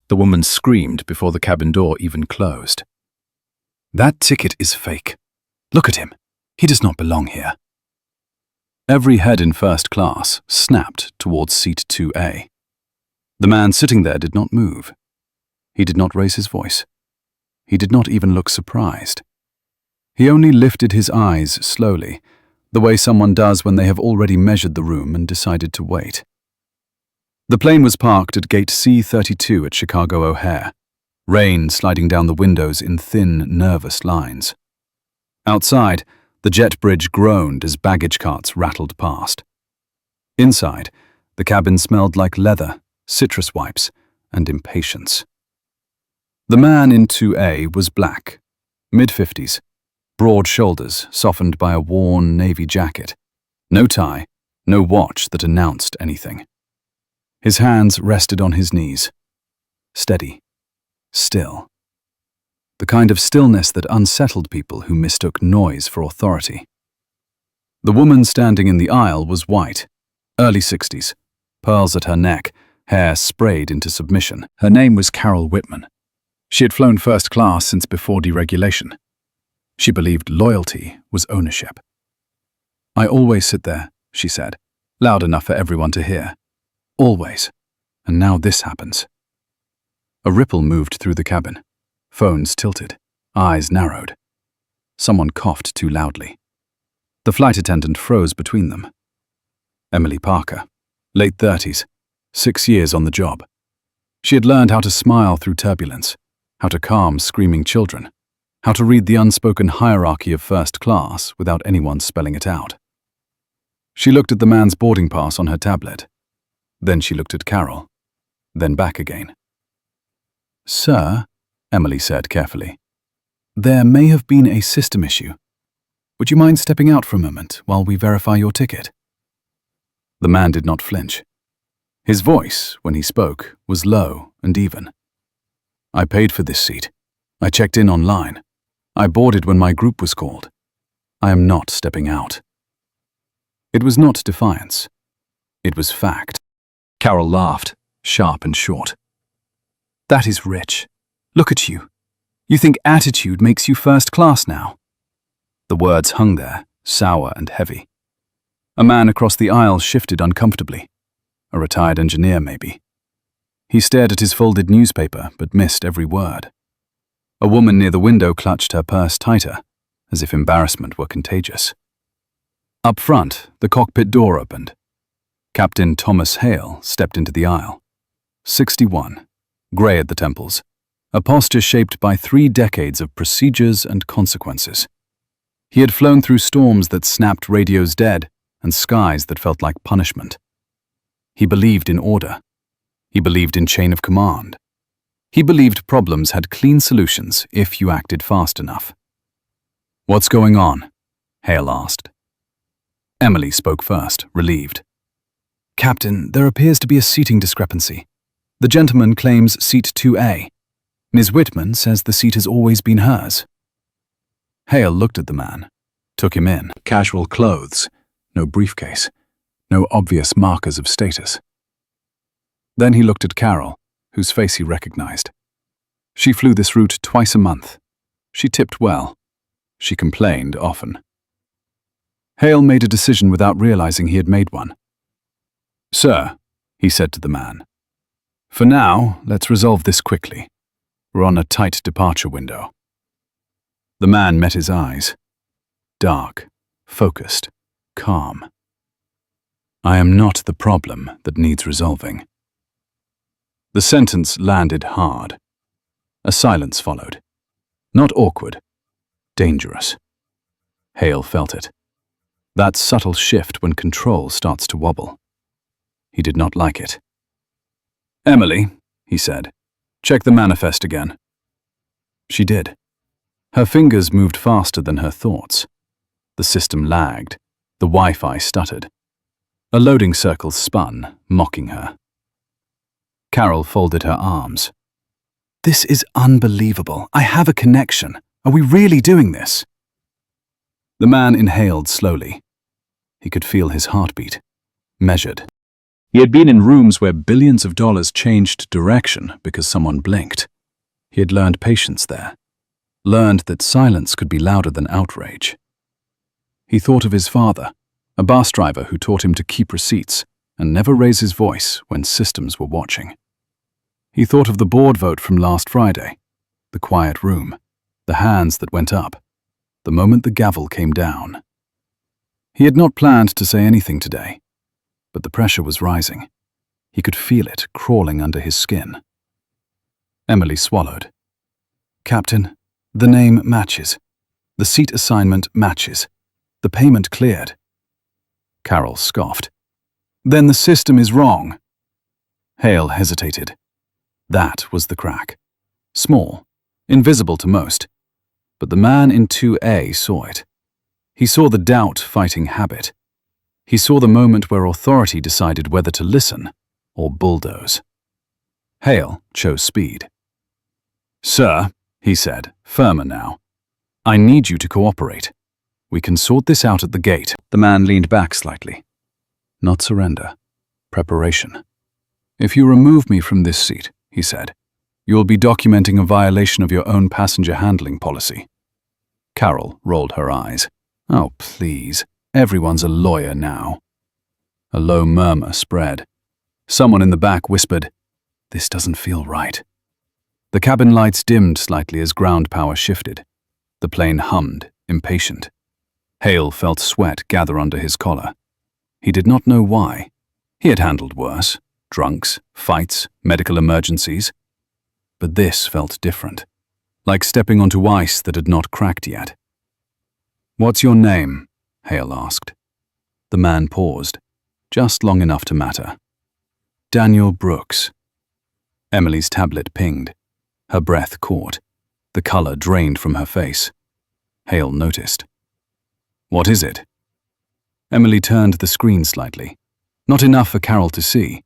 The woman screamed before the cabin door even closed. "That ticket is fake. Look at him. He does not belong here." Every head in first class snapped towards seat 2A. The man sitting there did not move. He did not raise his voice. He did not even look surprised. He only lifted his eyes slowly, the way someone does when they have already measured the room and decided to wait. The plane was parked at gate C-32 at Chicago O'Hare, rain sliding down the windows in thin, nervous lines. Outside, the jet bridge groaned as baggage carts rattled past. Inside, the cabin smelled like leather, citrus wipes, and impatience. The man in 2A was black, mid-50s, broad shoulders softened by a worn navy jacket, no tie, no watch that announced anything. His hands rested on his knees. Steady. Still. The kind of stillness that unsettled people who mistook noise for authority. The woman standing in the aisle was white, early 60s, pearls at her neck, hair sprayed into submission. Her name was Carol Whitman. She had flown first class since before deregulation. She believed loyalty was ownership. "I always sit there," she said, loud enough for everyone to hear. "Always. And now this happens." A ripple moved through the cabin. Phones tilted, eyes narrowed. Someone coughed too loudly. The flight attendant froze between them. Emily Parker, late 30s, 6 years on the job. She had learned how to smile through turbulence, how to calm screaming children, how to read the unspoken hierarchy of first class without anyone spelling it out. She looked at the man's boarding pass on her tablet. Then she looked at Carol, then back again. "Sir," Emily said carefully, "there may have been a system issue. Would you mind stepping out for a moment while we verify your ticket?" The man did not flinch. His voice, when he spoke, was low and even. "I paid for this seat. I checked in online. I boarded when my group was called. I am not stepping out." It was not defiance. It was fact. Carol laughed, sharp and short. "That is rich. Look at you. You think attitude makes you first class now?" The words hung there, sour and heavy. A man across the aisle shifted uncomfortably. A retired engineer, maybe. He stared at his folded newspaper, but missed every word. A woman near the window clutched her purse tighter, as if embarrassment were contagious. Up front, the cockpit door opened. Captain Thomas Hale stepped into the aisle. 61, grey at the temples, a posture shaped by 3 decades of procedures and consequences. He had flown through storms that snapped radios dead and skies that felt like punishment. He believed in order. He believed in chain of command. He believed problems had clean solutions if you acted fast enough. "What's going on?" Hale asked. Emily spoke first, relieved. "Captain, there appears to be a seating discrepancy. The gentleman claims seat 2A. Ms. Whitman says the seat has always been hers." Hale looked at the man, took him in. Casual clothes, no briefcase, no obvious markers of status. Then he looked at Carol, whose face he recognized. She flew this route twice a month. She tipped well. She complained often. Hale made a decision without realizing he had made one. "Sir," he said to the man, "for now, let's resolve this quickly. We're on a tight departure window." The man met his eyes. Dark, focused, calm. "I am not the problem that needs resolving." The sentence landed hard. A silence followed. Not awkward, dangerous. Hale felt it. That subtle shift when control starts to wobble. He did not like it. "Emily," he said, "check the manifest again." She did. Her fingers moved faster than her thoughts. The system lagged. The Wi-Fi stuttered. A loading circle spun, mocking her. Carol folded her arms. "This is unbelievable. I have a connection. Are we really doing this?" The man inhaled slowly. He could feel his heartbeat, measured. He had been in rooms where billions of dollars changed direction because someone blinked. He had learned patience there, learned that silence could be louder than outrage. He thought of his father, a bus driver who taught him to keep receipts and never raise his voice when systems were watching. He thought of the board vote from last Friday, the quiet room, the hands that went up, the moment the gavel came down. He had not planned to say anything today, but the pressure was rising. He could feel it crawling under his skin. Emily swallowed. "Captain, the name matches. The seat assignment matches. The payment cleared." Carol scoffed. "Then the system is wrong." Hale hesitated. That was the crack. Small, invisible to most. But the man in 2A saw it. He saw the doubt-fighting habit. He saw the moment where authority decided whether to listen or bulldoze. Hale chose speed. "Sir," he said, firmer now, "I need you to cooperate. We can sort this out at the gate." The man leaned back slightly. "Not surrender. Preparation. If you remove me from this seat," he said, "you will be documenting a violation of your own passenger handling policy." Carol rolled her eyes. "Oh, please. Everyone's a lawyer now." A low murmur spread. Someone in the back whispered, "This doesn't feel right." The cabin lights dimmed slightly as ground power shifted. The plane hummed, impatient. Hale felt sweat gather under his collar. He did not know why. He had handled worse: drunks, fights, medical emergencies. But this felt different, like stepping onto ice that had not cracked yet. "What's your name?" Hale asked. The man paused, just long enough to matter. "Daniel Brooks." Emily's tablet pinged. Her breath caught. The color drained from her face. Hale noticed. "What is it?" Emily turned the screen slightly. Not enough for Carol to see.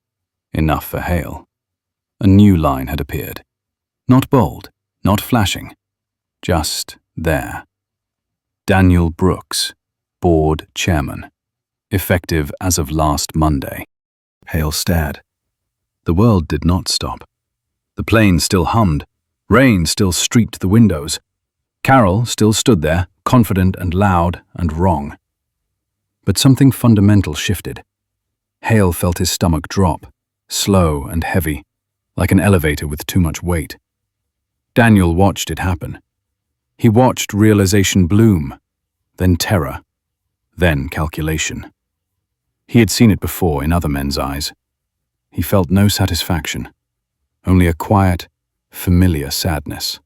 Enough for Hale. A new line had appeared. Not bold, not flashing. Just there. Daniel Brooks, board chairman. Effective as of last Monday. Hale stared. The world did not stop. The plane still hummed. Rain still streaked the windows. Carol still stood there, confident and loud and wrong. But something fundamental shifted. Hale felt his stomach drop, slow and heavy, like an elevator with too much weight. Daniel watched it happen. He watched realization bloom, then terror, then calculation. He had seen it before in other men's eyes. He felt no satisfaction, only a quiet, familiar sadness.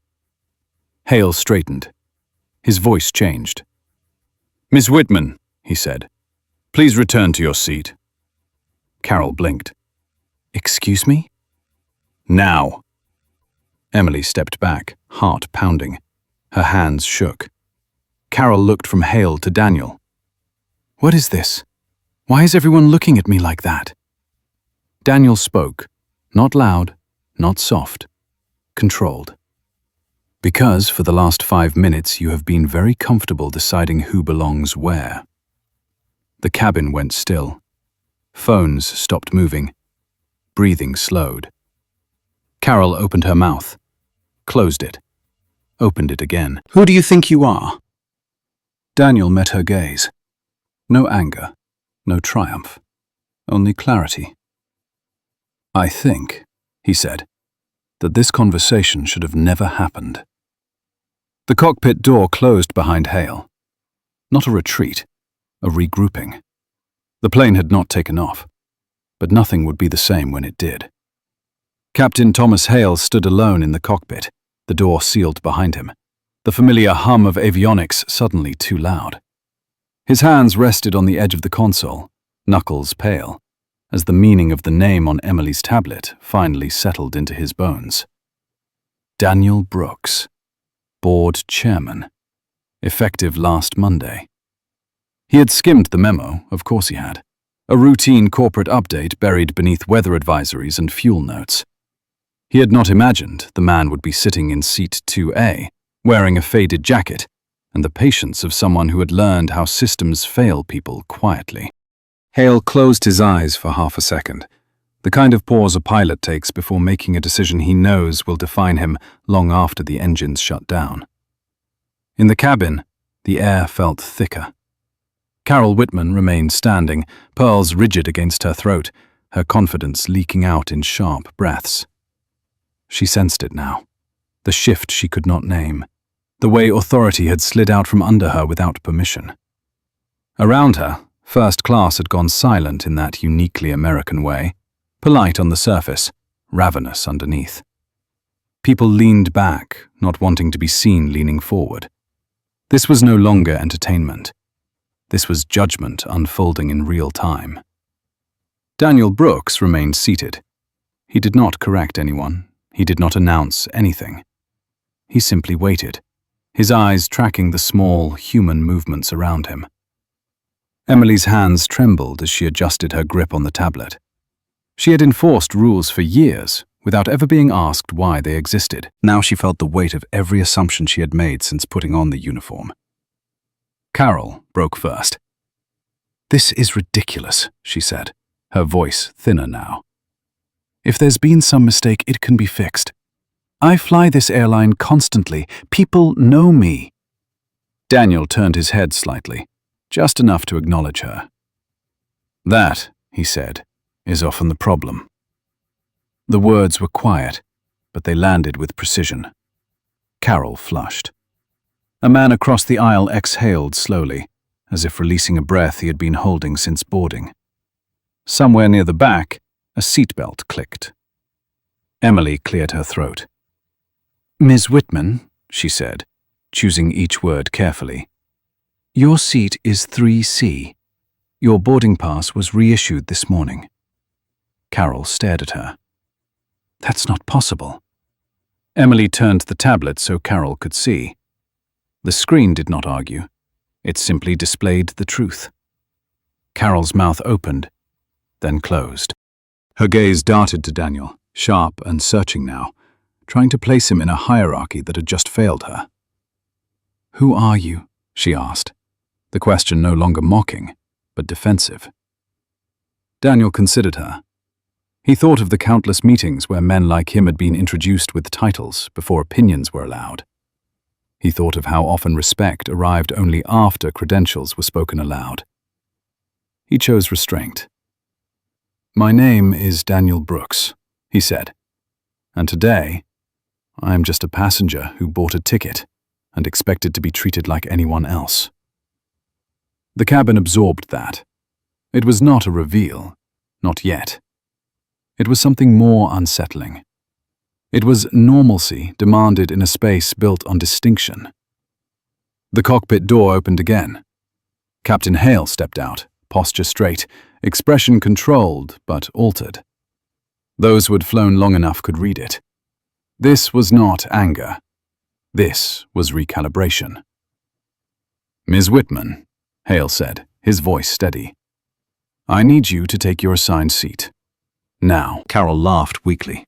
Hale straightened. His voice changed. "Miss Whitman," he said, "please return to your seat." Carol blinked. "Excuse me?" "Now." Emily stepped back, heart pounding. Her hands shook. Carol looked from Hale to Daniel. "What is this? Why is everyone looking at me like that?" Daniel spoke, not loud, not soft, controlled. "Because for the last 5 minutes you have been very comfortable deciding who belongs where." The cabin went still. Phones stopped moving. Breathing slowed. Carol opened her mouth, closed it, opened it again. "Who do you think you are?" Daniel met her gaze. No anger, no triumph, only clarity. "I think," he said, "that this conversation should have never happened." The cockpit door closed behind Hale. Not a retreat, a regrouping. The plane had not taken off, but nothing would be the same when it did. Captain Thomas Hale stood alone in the cockpit, the door sealed behind him, the familiar hum of avionics suddenly too loud. His hands rested on the edge of the console, knuckles pale, as the meaning of the name on Emily's tablet finally settled into his bones. Daniel Brooks, board chairman, effective last Monday. He had skimmed the memo, of course he had. A routine corporate update buried beneath weather advisories and fuel notes. He had not imagined the man would be sitting in seat 2A, wearing a faded jacket, and the patience of someone who had learned how systems fail people quietly. Hale closed his eyes for half a second, the kind of pause a pilot takes before making a decision he knows will define him long after the engines shut down. In the cabin, the air felt thicker. Carol Whitman remained standing, pearls rigid against her throat, her confidence leaking out in sharp breaths. She sensed it now, the shift she could not name, the way authority had slid out from under her without permission. Around her, first class had gone silent in that uniquely American way, polite on the surface, ravenous underneath. People leaned back, not wanting to be seen leaning forward. This was no longer entertainment. This was judgment unfolding in real time. Daniel Brooks remained seated. He did not correct anyone. He did not announce anything. He simply waited, his eyes tracking the small, human movements around him. Emily's hands trembled as she adjusted her grip on the tablet. She had enforced rules for years, without ever being asked why they existed. Now she felt the weight of every assumption she had made since putting on the uniform. Carol broke first. "This is ridiculous," she said, her voice thinner now. "If there's been some mistake, it can be fixed. I fly this airline constantly. People know me." Daniel turned his head slightly, just enough to acknowledge her. "That," he said, "is often the problem." The words were quiet, but they landed with precision. Carol flushed. A man across the aisle exhaled slowly, as if releasing a breath he had been holding since boarding. Somewhere near the back, a seatbelt clicked. Emily cleared her throat. "Ms. Whitman," she said, choosing each word carefully, "your seat is 3C. Your boarding pass was reissued this morning." Carol stared at her. "That's not possible." Emily turned the tablet so Carol could see. The screen did not argue. It simply displayed the truth. Carol's mouth opened, then closed. Her gaze darted to Daniel, sharp and searching now, trying to place him in a hierarchy that had just failed her. "Who are you?" she asked, the question no longer mocking, but defensive. Daniel considered her. He thought of the countless meetings where men like him had been introduced with titles before opinions were allowed. He thought of how often respect arrived only after credentials were spoken aloud. He chose restraint. "My name is Daniel Brooks," he said, "and today, I am just a passenger who bought a ticket and expected to be treated like anyone else." The cabin absorbed that. It was not a reveal, not yet. It was something more unsettling. It was normalcy demanded in a space built on distinction. The cockpit door opened again. Captain Hale stepped out, posture straight, expression controlled but altered. Those who had flown long enough could read it. This was not anger. This was recalibration. "Ms. Whitman," Hale said, his voice steady, "I need you to take your assigned seat. Now." Carol laughed weakly.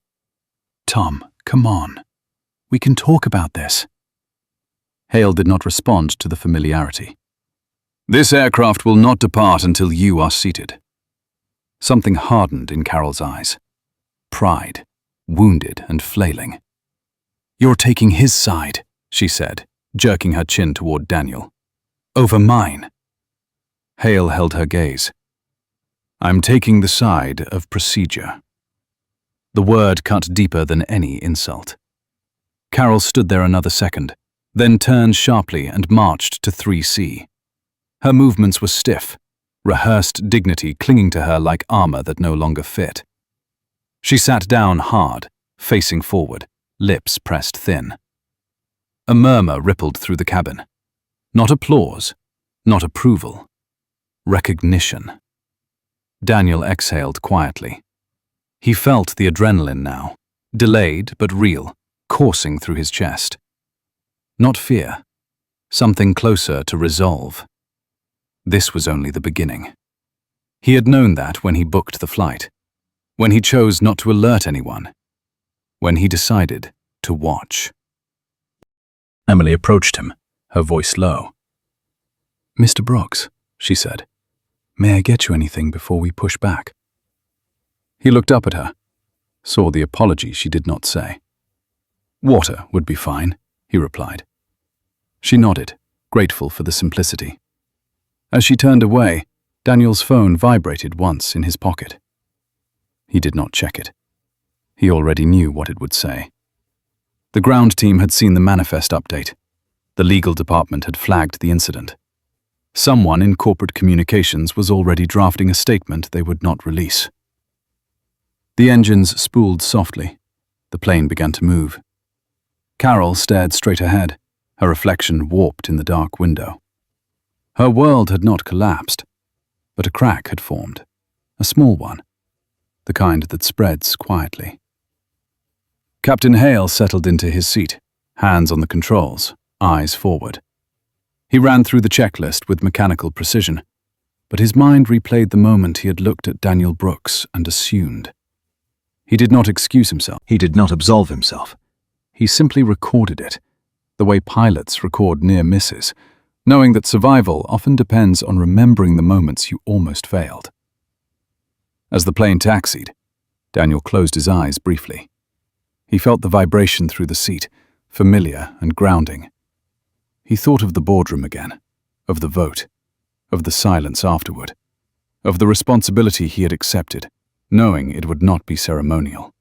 "Tom, come on. We can talk about this." Hale did not respond to the familiarity. "This aircraft will not depart until you are seated." Something hardened in Carol's eyes. Pride, wounded and flailing. "You're taking his side," she said, jerking her chin toward Daniel. "Over mine." Hale held her gaze. "I'm taking the side of procedure." The word cut deeper than any insult. Carol stood there another second, then turned sharply and marched to 3C. Her movements were stiff, rehearsed dignity clinging to her like armor that no longer fit. She sat down hard, facing forward, lips pressed thin. A murmur rippled through the cabin. Not applause, not approval. Recognition. Daniel exhaled quietly. He felt the adrenaline now, delayed but real, coursing through his chest. Not fear, something closer to resolve. This was only the beginning. He had known that when he booked the flight, when he chose not to alert anyone, when he decided to watch. Emily approached him, her voice low. "Mr. Brooks," she said. May I get you anything before we push back? He looked up at her, saw the apology she did not say. Water would be fine, he replied. She nodded, grateful for the simplicity. As she turned away, Daniel's phone vibrated once in his pocket. He did not check it. He already knew what it would say. The ground team had seen the manifest update. The legal department had flagged the incident. Someone in corporate communications was already drafting a statement they would not release. The engines spooled softly. The plane began to move. Carol stared straight ahead, her reflection warped in the dark window. Her world had not collapsed, but a crack had formed, a small one, the kind that spreads quietly. Captain Hale settled into his seat, hands on the controls, eyes forward. He ran through the checklist with mechanical precision, but his mind replayed the moment he had looked at Daniel Brooks and assumed. He did not excuse himself. He did not absolve himself. He simply recorded it, the way pilots record near misses, knowing that survival often depends on remembering the moments you almost failed. As the plane taxied, Daniel closed his eyes briefly. He felt the vibration through the seat, familiar and grounding. He thought of the boardroom again, of the vote, of the silence afterward, of the responsibility he had accepted, knowing it would not be ceremonial.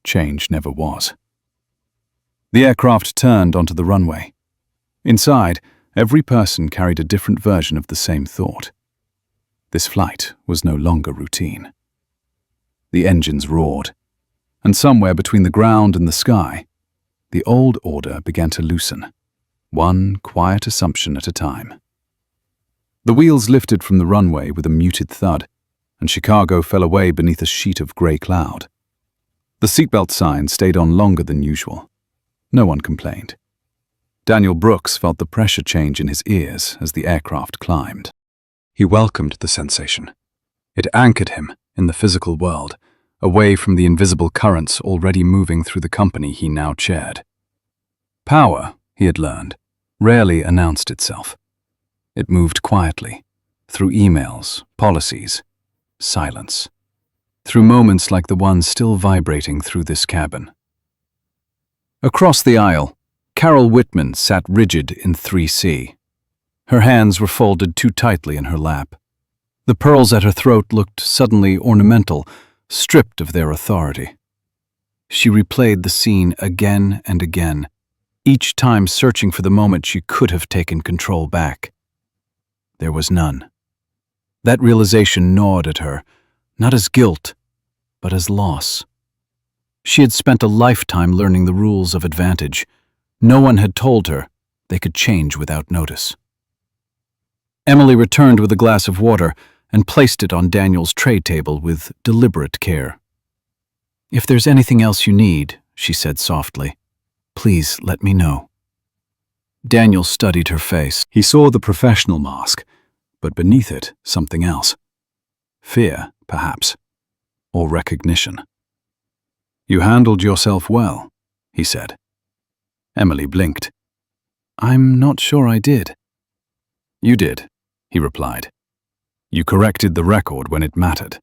Change never was. The aircraft turned onto the runway. Inside, every person carried a different version of the same thought. This flight was no longer routine. The engines roared, and somewhere between the ground and the sky, the old order began to loosen, one quiet assumption at a time. The wheels lifted from the runway with a muted thud, and Chicago fell away beneath a sheet of grey cloud. The seatbelt sign stayed on longer than usual. No one complained. Daniel Brooks felt the pressure change in his ears as the aircraft climbed. He welcomed the sensation. It anchored him in the physical world, away from the invisible currents already moving through the company he now chaired. Power, he had learned, rarely announced itself. It moved quietly, through emails, policies, silence, through moments like the one still vibrating through this cabin. Across the aisle, Carol Whitman sat rigid in 3C. Her hands were folded too tightly in her lap. The pearls at her throat looked suddenly ornamental, stripped of their authority. She replayed the scene again and again, each time searching for the moment she could have taken control back. There was none. That realization gnawed at her, not as guilt, but as loss. She had spent a lifetime learning the rules of advantage. No one had told her they could change without notice. Emily returned with a glass of water and placed it on Daniel's tray table with deliberate care. "If there's anything else you need," she said softly, "please let me know." Daniel studied her face. He saw the professional mask, but beneath it, something else. Fear, perhaps, or recognition. "You handled yourself well," he said. Emily blinked. "I'm not sure I did." "You did," he replied. "You corrected the record when it mattered."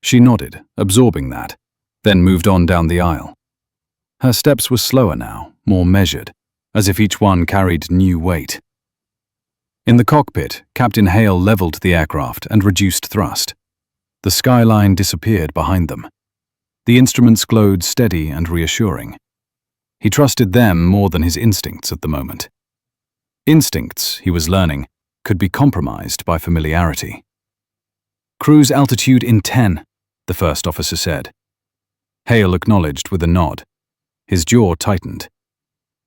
She nodded, absorbing that, then moved on down the aisle. Her steps were slower now, more measured, as if each one carried new weight. In the cockpit, Captain Hale leveled the aircraft and reduced thrust. The skyline disappeared behind them. The instruments glowed steady and reassuring. He trusted them more than his instincts at the moment. Instincts, he was learning, could be compromised by familiarity. "Cruise altitude in 10, the first officer said. Hale acknowledged with a nod. His jaw tightened.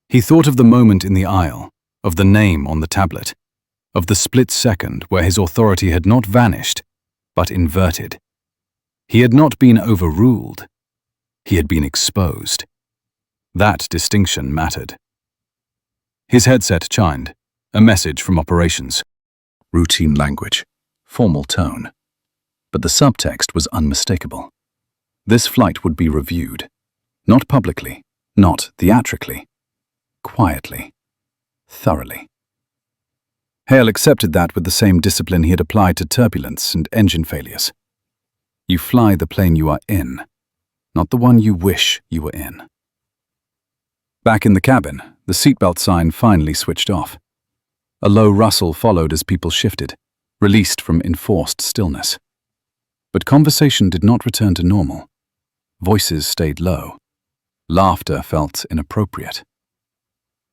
He thought of the moment in the aisle, of the name on the tablet, of the split second where his authority had not vanished, but inverted. He had not been overruled. He had been exposed. That distinction mattered. His headset chimed, a message from operations. Routine language, formal tone. But the subtext was unmistakable. This flight would be reviewed. Not publicly, not theatrically. Quietly. Thoroughly. Hale accepted that with the same discipline he had applied to turbulence and engine failures. You fly the plane you are in, not the one you wish you were in. Back in the cabin, the seatbelt sign finally switched off. A low rustle followed as people shifted, released from enforced stillness. But conversation did not return to normal. Voices stayed low. Laughter felt inappropriate.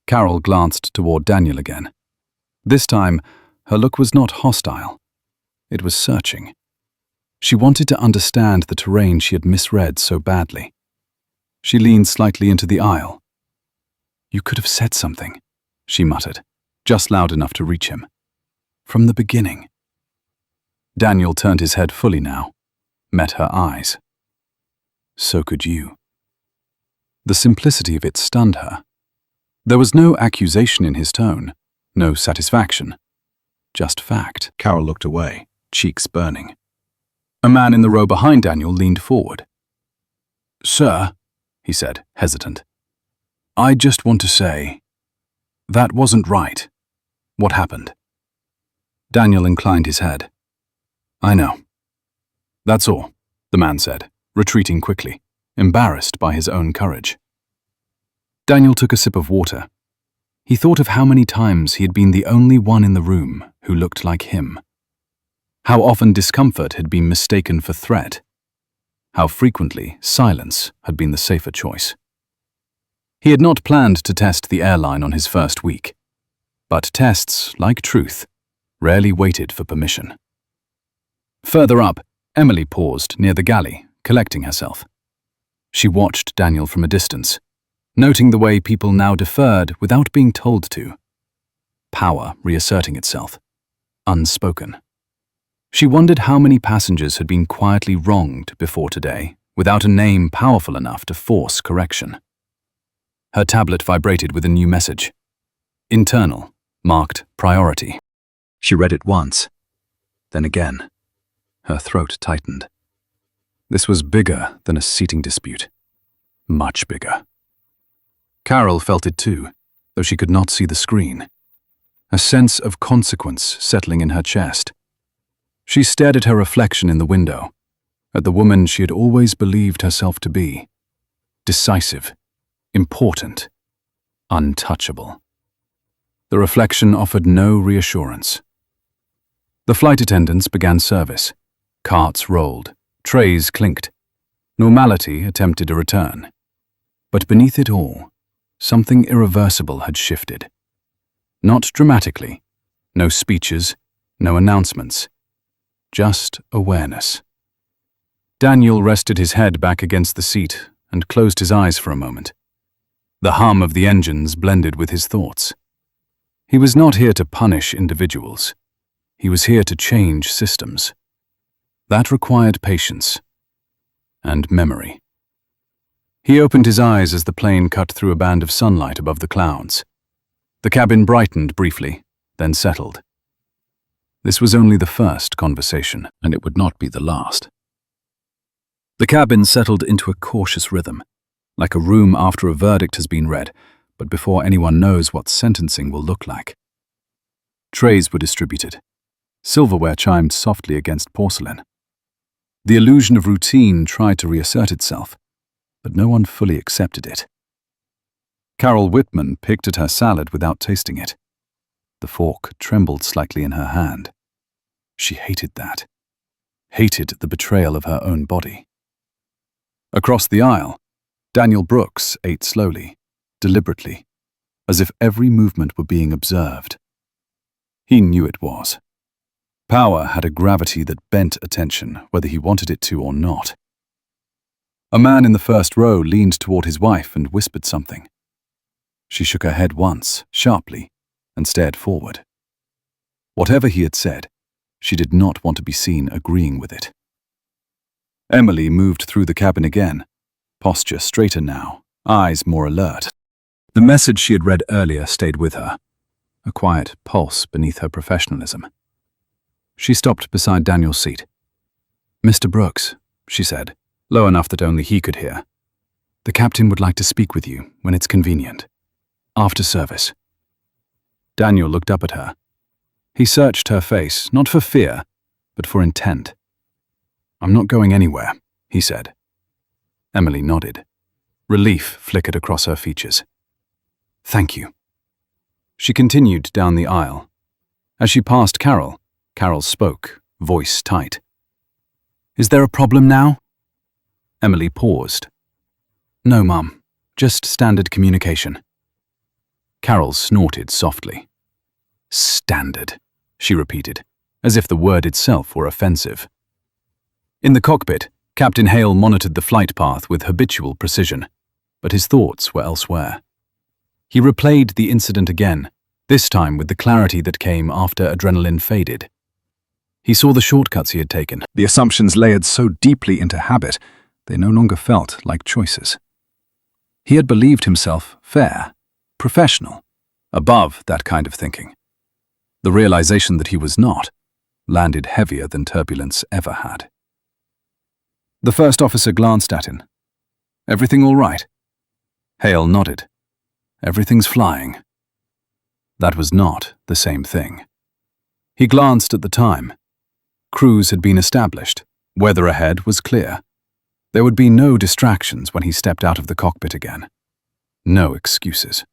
Carol glanced toward Daniel again. This time, her look was not hostile. It was searching. She wanted to understand the terrain she had misread so badly. She leaned slightly into the aisle. "You could have said something," she muttered, just loud enough to reach him. "From the beginning." Daniel turned his head fully now, met her eyes. "So could you." The simplicity of it stunned her. There was no accusation in his tone, no satisfaction, just fact. Carol looked away, cheeks burning. A man in the row behind Daniel leaned forward. "Sir," he said, hesitant, "I just want to say, that wasn't right. What happened?" Daniel inclined his head. "I know. That's all," the man said, retreating quickly, embarrassed by his own courage. Daniel took a sip of water. He thought of how many times he had been the only one in the room who looked like him. How often discomfort had been mistaken for threat. How frequently silence had been the safer choice. He had not planned to test the airline on his first week, but tests, like truth, rarely waited for permission. Further up, Emily paused near the galley, collecting herself. She watched Daniel from a distance, noting the way people now deferred without being told to. Power reasserting itself, unspoken. She wondered how many passengers had been quietly wronged before today, without a name powerful enough to force correction. Her tablet vibrated with a new message. Internal, marked priority. She read it once, then again. Her throat tightened. This was bigger than a seating dispute. Much bigger. Carol felt it too, though she could not see the screen. A sense of consequence settling in her chest. She stared at her reflection in the window, at the woman she had always believed herself to be. Decisive, important, untouchable. The reflection offered no reassurance. The flight attendants began service. Carts rolled, trays clinked. Normality attempted a return. But beneath it all, something irreversible had shifted. Not dramatically, no speeches, no announcements, just awareness. Daniel rested his head back against the seat and closed his eyes for a moment. The hum of the engines blended with his thoughts. He was not here to punish individuals. He was here to change systems. That required patience and memory. He opened his eyes as the plane cut through a band of sunlight above the clouds. The cabin brightened briefly, then settled. This was only the first conversation, and it would not be the last. The cabin settled into a cautious rhythm, like a room after a verdict has been read, but before anyone knows what sentencing will look like. Trays were distributed. Silverware chimed softly against porcelain. The illusion of routine tried to reassert itself, but no one fully accepted it. Carol Whitman picked at her salad without tasting it. The fork trembled slightly in her hand. She hated that. Hated the betrayal of her own body. Across the aisle, Daniel Brooks ate slowly, deliberately, as if every movement were being observed. He knew it was. Power had a gravity that bent attention, whether he wanted it to or not. A man in the first row leaned toward his wife and whispered something. She shook her head once, sharply, and stared forward. Whatever he had said, she did not want to be seen agreeing with it. Emily moved through the cabin again, posture straighter now, eyes more alert. The message she had read earlier stayed with her, a quiet pulse beneath her professionalism. She stopped beside Daniel's seat. "Mr. Brooks," she said, low enough that only he could hear. "The captain would like to speak with you when it's convenient. After service." Daniel looked up at her. He searched her face, not for fear, but for intent. "I'm not going anywhere," he said. Emily nodded. Relief flickered across her features. "Thank you." She continued down the aisle. As she passed Carol, Carol spoke, voice tight. "Is there a problem now?" Emily paused. "No, Mum. Just standard communication." Carol snorted softly. "Standard," she repeated, as if the word itself were offensive. In the cockpit, Captain Hale monitored the flight path with habitual precision, but his thoughts were elsewhere. He replayed the incident again, this time with the clarity that came after adrenaline faded. He saw the shortcuts he had taken, the assumptions layered so deeply into habit, they no longer felt like choices. He had believed himself fair, professional, above that kind of thinking. The realization that he was not landed heavier than turbulence ever had. The first officer glanced at him. "Everything all right?" Hale nodded. "Everything's flying." That was not the same thing. He glanced at the time. Cruise had been established. Weather ahead was clear. There would be no distractions when he stepped out of the cockpit again. No excuses.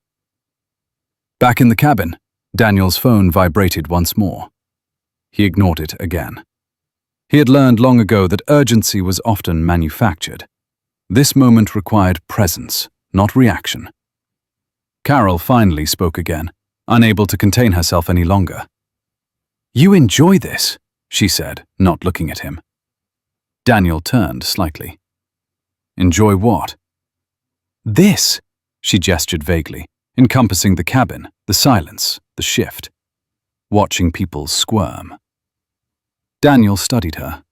Back in the cabin, Daniel's phone vibrated once more. He ignored it again. He had learned long ago that urgency was often manufactured. This moment required presence, not reaction. Carol finally spoke again, unable to contain herself any longer. "You enjoy this," she said, not looking at him. Daniel turned slightly. "Enjoy what?" "This," she gestured vaguely, encompassing the cabin, the silence, the shift. Watching people squirm. Daniel studied her.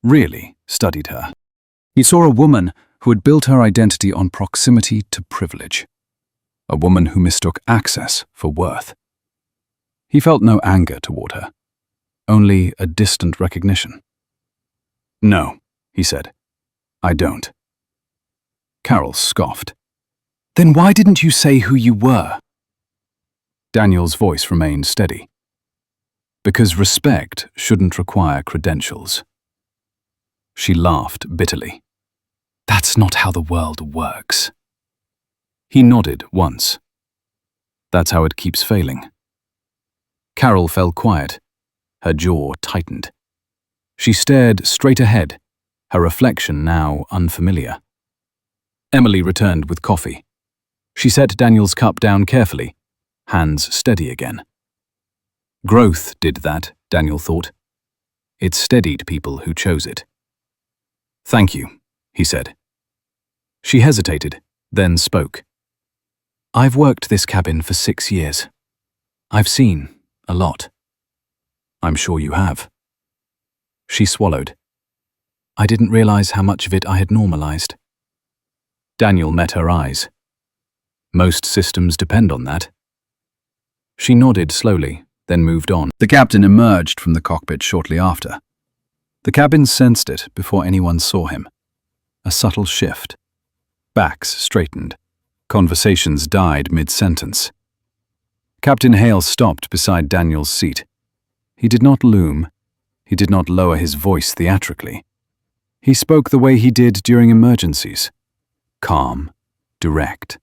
Really studied her. He saw a woman who had built her identity on proximity to privilege. A woman who mistook access for worth. He felt no anger toward her, only a distant recognition. "No," he said. "I don't." Carol scoffed. "Then why didn't you say who you were?" Daniel's voice remained steady. "Because respect shouldn't require credentials." She laughed bitterly. "That's not how the world works." He nodded once. "That's how it keeps failing." Carol fell quiet. Her jaw tightened. She stared straight ahead, her reflection now unfamiliar. Emily returned with coffee. She set Daniel's cup down carefully, hands steady again. Growth did that, Daniel thought. It steadied people who chose it. "Thank you," he said. She hesitated, then spoke. "I've worked this cabin for 6 years. I've seen a lot." "I'm sure you have." She swallowed. "I didn't realize how much of it I had normalized." Daniel met her eyes. "Most systems depend on that." She nodded slowly, then moved on. The captain emerged from the cockpit shortly after. The cabin sensed it before anyone saw him. A subtle shift. Backs straightened. Conversations died mid-sentence. Captain Hale stopped beside Daniel's seat. He did not loom. He did not lower his voice theatrically. He spoke the way he did during emergencies. Calm, direct.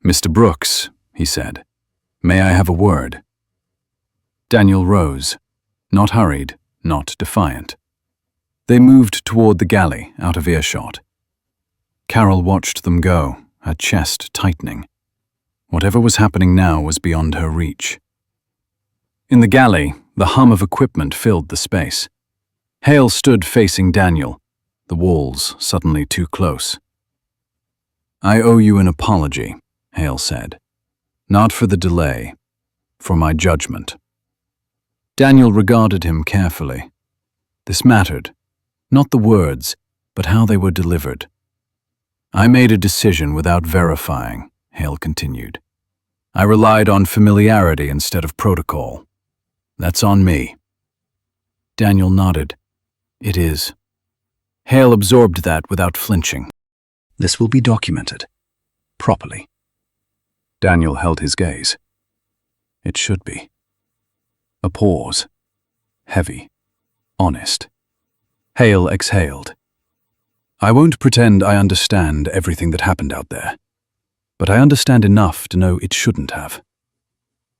"Mr. Brooks," he said, "may I have a word?" Daniel rose, not hurried, not defiant. They moved toward the galley, out of earshot. Carol watched them go, her chest tightening. Whatever was happening now was beyond her reach. In the galley, the hum of equipment filled the space. Hale stood facing Daniel, the walls suddenly too close. "I owe you an apology," Hale said. "Not for the delay, for my judgment." Daniel regarded him carefully. This mattered, not the words, but how they were delivered. "I made a decision without verifying," Hale continued. "I relied on familiarity instead of protocol. That's on me." Daniel nodded. "It is." Hale absorbed that without flinching. "This will be documented. Properly." Daniel held his gaze. "It should be." A pause. Heavy. Honest. Hale exhaled. I won't pretend I understand everything that happened out there, but I understand enough to know it shouldn't have.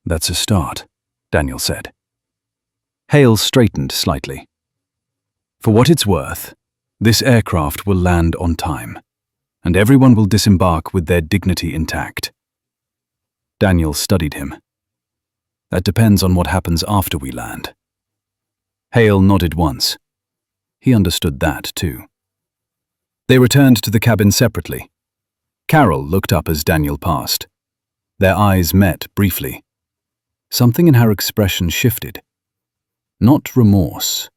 That's a start, Daniel said. Hale straightened slightly. For what it's worth, this aircraft will land on time, and everyone will disembark with their dignity intact. Daniel studied him. That depends on what happens after we land. Hale nodded once. He understood that, too. They returned to the cabin separately. Carol looked up as Daniel passed. Their eyes met briefly. Something in her expression shifted. Not remorse,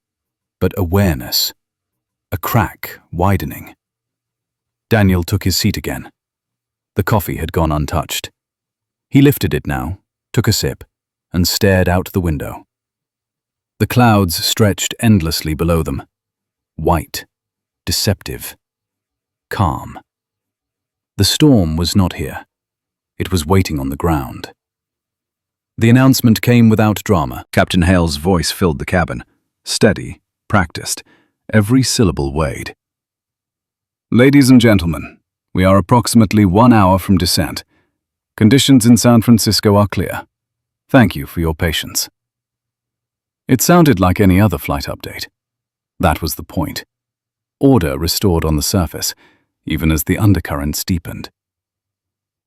but awareness. A crack widening. Daniel took his seat again. The coffee had gone untouched. He lifted it now, took a sip, and stared out the window. The clouds stretched endlessly below them. White, deceptive, calm. The storm was not here. It was waiting on the ground. The announcement came without drama. Captain Hale's voice filled the cabin. Steady, practiced, every syllable weighed. Ladies and gentlemen, we are approximately 1 hour from descent. Conditions in San Francisco are clear. Thank you for your patience. It sounded like any other flight update. That was the point. Order restored on the surface, even as the undercurrents deepened.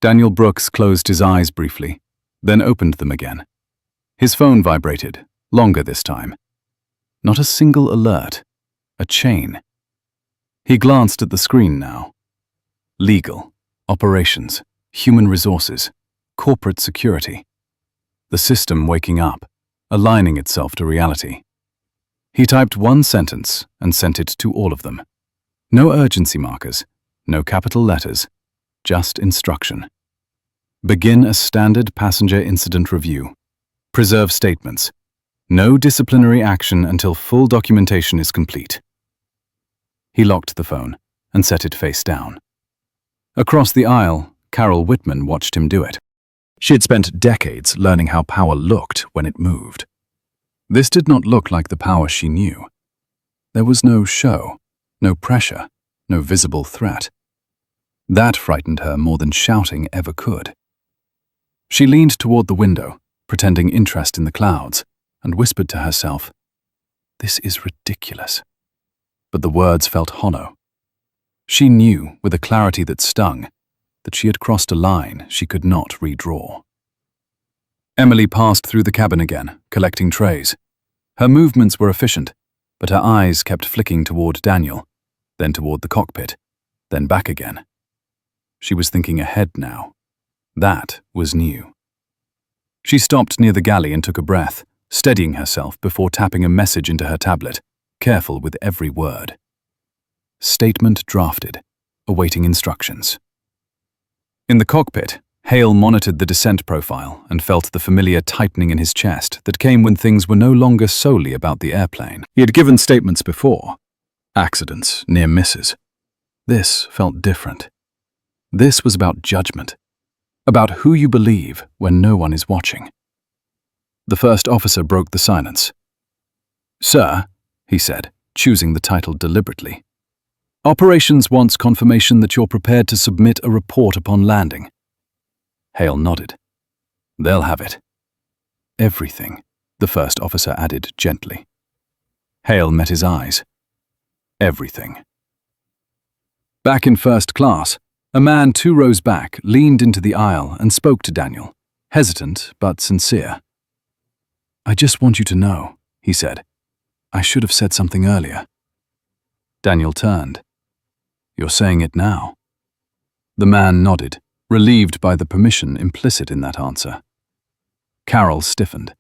Daniel Brooks closed his eyes briefly, then opened them again. His phone vibrated, longer this time. Not a single alert. A chain. He glanced at the screen now. Legal, operations, human resources, corporate security. The system waking up, aligning itself to reality. He typed one sentence and sent it to all of them. No urgency markers, no capital letters, just instruction. Begin a standard passenger incident review. Preserve statements. No disciplinary action until full documentation is complete. He locked the phone and set it face down. Across the aisle, Carol Whitman watched him do it. She had spent decades learning how power looked when it moved. This did not look like the power she knew. There was no show, no pressure, no visible threat. That frightened her more than shouting ever could. She leaned toward the window, pretending interest in the clouds, and whispered to herself, "This is ridiculous." But the words felt hollow. She knew, with a clarity that stung, that she had crossed a line she could not redraw. Emily passed through the cabin again, collecting trays. Her movements were efficient, but her eyes kept flicking toward Daniel, then toward the cockpit, then back again. She was thinking ahead now. That was new. She stopped near the galley and took a breath, steadying herself before tapping a message into her tablet, careful with every word. Statement drafted, awaiting instructions. In the cockpit, Hale monitored the descent profile and felt the familiar tightening in his chest that came when things were no longer solely about the airplane. He had given statements before. Accidents, near misses. This felt different. This was about judgment. About who you believe when no one is watching. The first officer broke the silence. "Sir," he said, choosing the title deliberately. "Operations wants confirmation that you're prepared to submit a report upon landing." Hale nodded. "They'll have it." "Everything," the first officer added gently. Hale met his eyes. "Everything." Back in first class, a man 2 rows back leaned into the aisle and spoke to Daniel, hesitant but sincere. "I just want you to know," he said. "I should have said something earlier." Daniel turned. "You're saying it now." The man nodded, relieved by the permission implicit in that answer. Carol stiffened.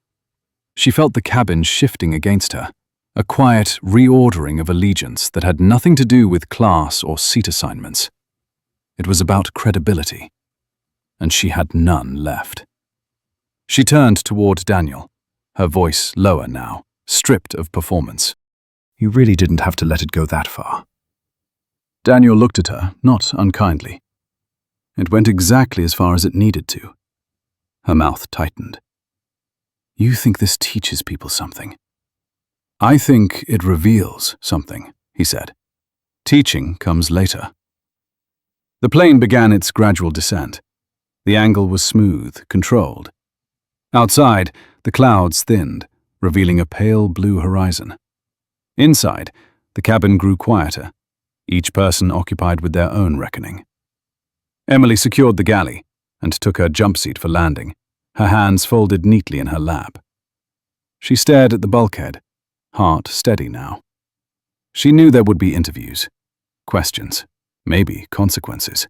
She felt the cabin shifting against her, a quiet reordering of allegiance that had nothing to do with class or seat assignments. It was about credibility, and she had none left. She turned toward Daniel, her voice lower now, stripped of performance. "You really didn't have to let it go that far." Daniel looked at her, not unkindly. It went exactly as far as it needed to. Her mouth tightened. You think this teaches people something? I think it reveals something, he said. Teaching comes later. The plane began its gradual descent. The angle was smooth, controlled. Outside, the clouds thinned, revealing a pale blue horizon. Inside, the cabin grew quieter, each person occupied with their own reckoning. Emily secured the galley and took her jump seat for landing, her hands folded neatly in her lap. She stared at the bulkhead, heart steady now. She knew there would be interviews, questions, maybe consequences.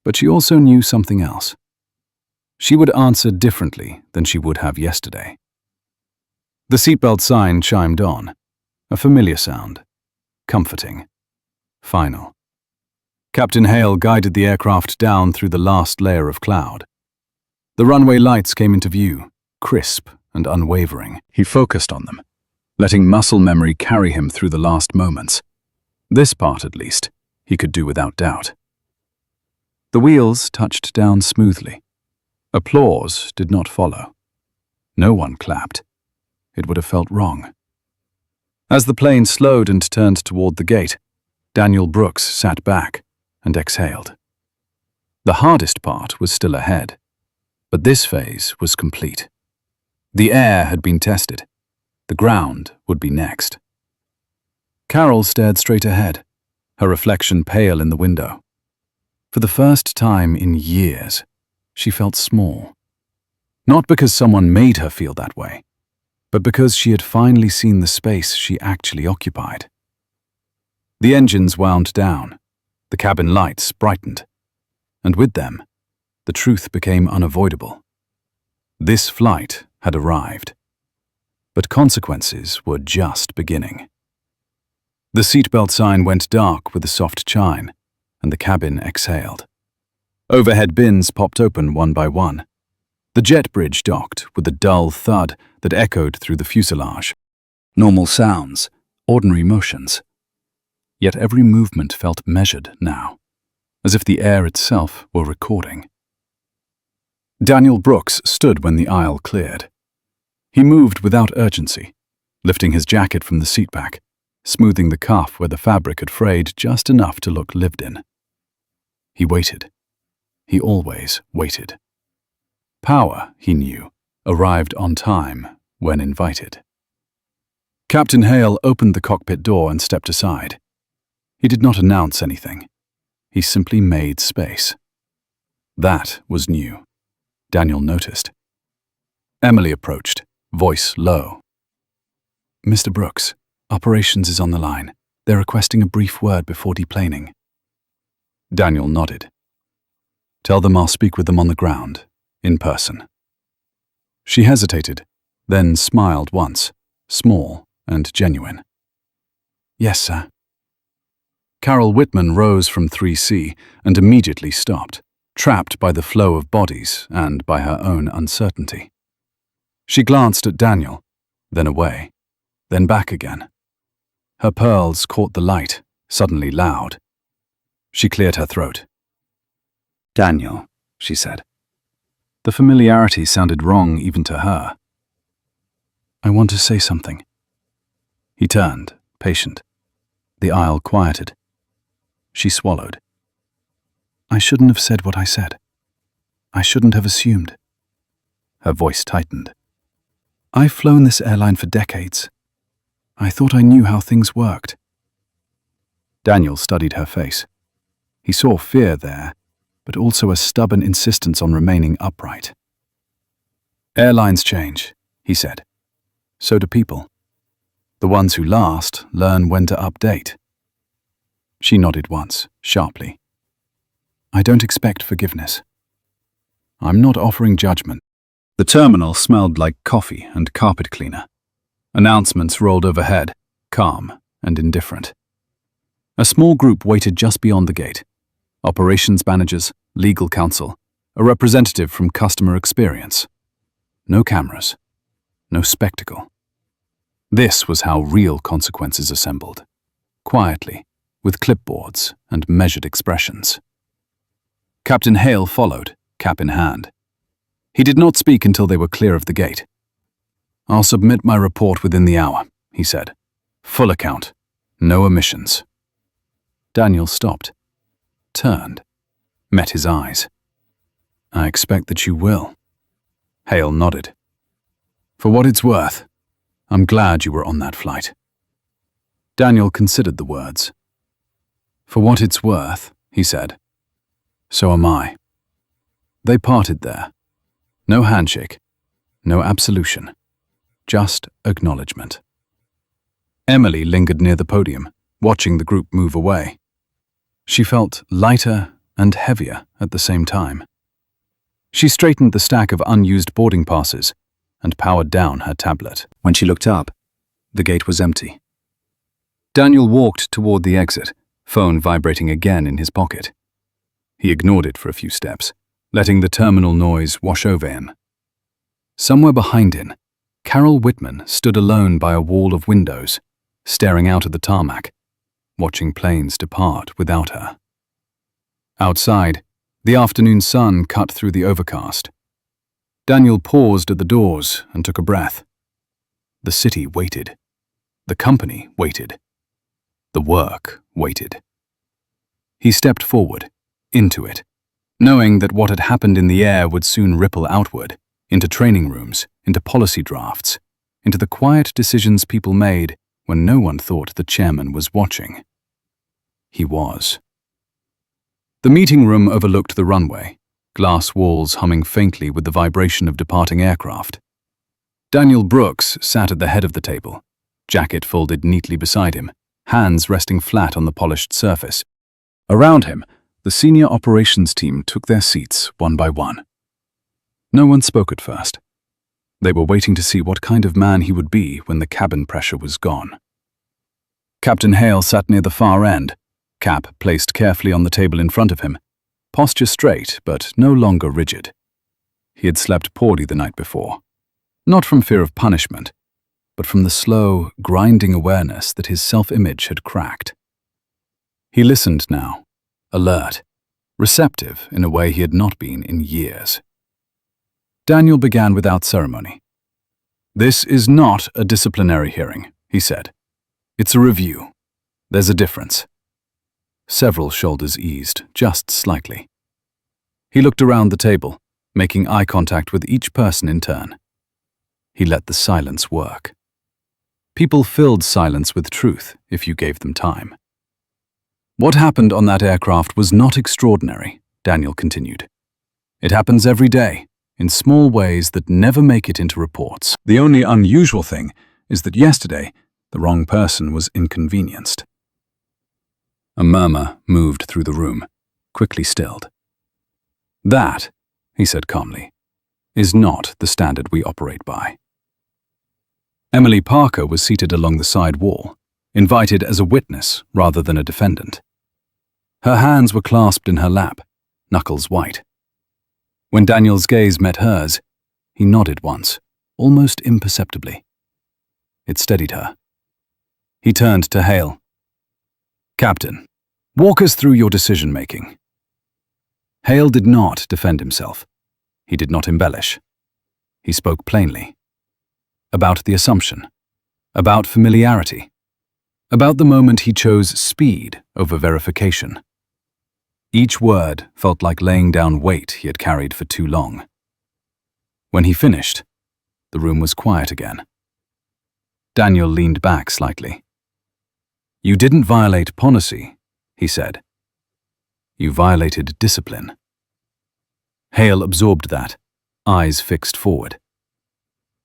But she also knew something else. She would answer differently than she would have yesterday. The seatbelt sign chimed on, a familiar sound, comforting, final. Captain Hale guided the aircraft down through the last layer of cloud. The runway lights came into view, crisp and unwavering. He focused on them, letting muscle memory carry him through the last moments. This part, at least, he could do without doubt. The wheels touched down smoothly. Applause did not follow. No one clapped. It would have felt wrong. As the plane slowed and turned toward the gate, Daniel Brooks sat back and exhaled. The hardest part was still ahead, but this phase was complete. The air had been tested. The ground would be next. Carol stared straight ahead, her reflection pale in the window. For the first time in years, she felt small. Not because someone made her feel that way, but because she had finally seen the space she actually occupied. The engines wound down, the cabin lights brightened, and with them, the truth became unavoidable. This flight had arrived, but consequences were just beginning. The seatbelt sign went dark with a soft chime, and the cabin exhaled. Overhead bins popped open one by one. The jet bridge docked with a dull thud that echoed through the fuselage. Normal sounds, ordinary motions. Yet every movement felt measured now, as if the air itself were recording. Daniel Brooks stood when the aisle cleared. He moved without urgency, lifting his jacket from the seatback, smoothing the cuff where the fabric had frayed just enough to look lived in. He waited. He always waited. Power, he knew, arrived on time when invited. Captain Hale opened the cockpit door and stepped aside. He did not announce anything. He simply made space. That was new. Daniel noticed. Emily approached, voice low. Mr. Brooks, operations is on the line. They're requesting a brief word before deplaning. Daniel nodded. Tell them I'll speak with them on the ground, in person. She hesitated, then smiled once, small and genuine. Yes, sir. Carol Whitman rose from 3C and immediately stopped, trapped by the flow of bodies and by her own uncertainty. She glanced at Daniel, then away, then back again. Her pearls caught the light, suddenly loud. She cleared her throat. Daniel, she said. The familiarity sounded wrong even to her. I want to say something. He turned, patient. The aisle quieted. She swallowed. I shouldn't have said what I said. I shouldn't have assumed. Her voice tightened. I've flown this airline for decades. I thought I knew how things worked. Daniel studied her face. He saw fear there, but also a stubborn insistence on remaining upright. Airlines change, he said. So do people. The ones who last learn when to update. She nodded once, sharply. I don't expect forgiveness. I'm not offering judgment. The terminal smelled like coffee and carpet cleaner. Announcements rolled overhead, calm and indifferent. A small group waited just beyond the gate. Operations managers, legal counsel, a representative from customer experience. No cameras. No spectacle. This was how real consequences assembled. Quietly, with clipboards and measured expressions. Captain Hale followed, cap in hand. He did not speak until they were clear of the gate, I'll submit my report within the hour, he said. Full account. No omissions. Daniel stopped, turned, met his eyes. I expect that you will. Hale nodded. For what it's worth, I'm glad you were on that flight. Daniel considered the words. For what it's worth, he said. So am I. They parted there. No handshake, no absolution, just acknowledgement. Emily lingered near the podium, watching the group move away. She felt lighter and heavier at the same time. She straightened the stack of unused boarding passes and powered down her tablet. When she looked up, the gate was empty. Daniel walked toward the exit, phone vibrating again in his pocket. He ignored it for a few steps, letting the terminal noise wash over him. Somewhere behind him, Carol Whitman stood alone by a wall of windows, staring out at the tarmac, watching planes depart without her. Outside, the afternoon sun cut through the overcast. Daniel paused at the doors and took a breath. The city waited. The company waited. The work waited. He stepped forward, into it, knowing that what had happened in the air would soon ripple outward, into training rooms, into policy drafts, into the quiet decisions people made when no one thought the chairman was watching. He was. The meeting room overlooked the runway, glass walls humming faintly with the vibration of departing aircraft. Daniel Brooks sat at the head of the table, jacket folded neatly beside him, hands resting flat on the polished surface. Around him, the senior operations team took their seats one by one. No one spoke at first. They were waiting to see what kind of man he would be when the cabin pressure was gone. Captain Hale sat near the far end, cap placed carefully on the table in front of him, posture straight but no longer rigid. He had slept poorly the night before, not from fear of punishment, but from the slow, grinding awareness that his self-image had cracked. He listened now, alert, receptive in a way he had not been in years. Daniel began without ceremony. This is not a disciplinary hearing, he said. It's a review. There's a difference. Several shoulders eased, just slightly. He looked around the table, making eye contact with each person in turn. He let the silence work. People filled silence with truth if you gave them time. What happened on that aircraft was not extraordinary, Daniel continued. It happens every day, in small ways that never make it into reports. The only unusual thing is that yesterday, the wrong person was inconvenienced. A murmur moved through the room, quickly stilled. That, he said calmly, is not the standard we operate by. Emily Parker was seated along the side wall, invited as a witness rather than a defendant. Her hands were clasped in her lap, knuckles white. When Daniel's gaze met hers, he nodded once, almost imperceptibly. It steadied her. He turned to Hale. Captain, walk us through your decision-making. Hale did not defend himself. He did not embellish. He spoke plainly. About the assumption. About familiarity. About the moment he chose speed over verification. Each word felt like laying down weight he had carried for too long. When he finished, the room was quiet again. Daniel leaned back slightly. You didn't violate policy, he said. You violated discipline. Hale absorbed that, eyes fixed forward.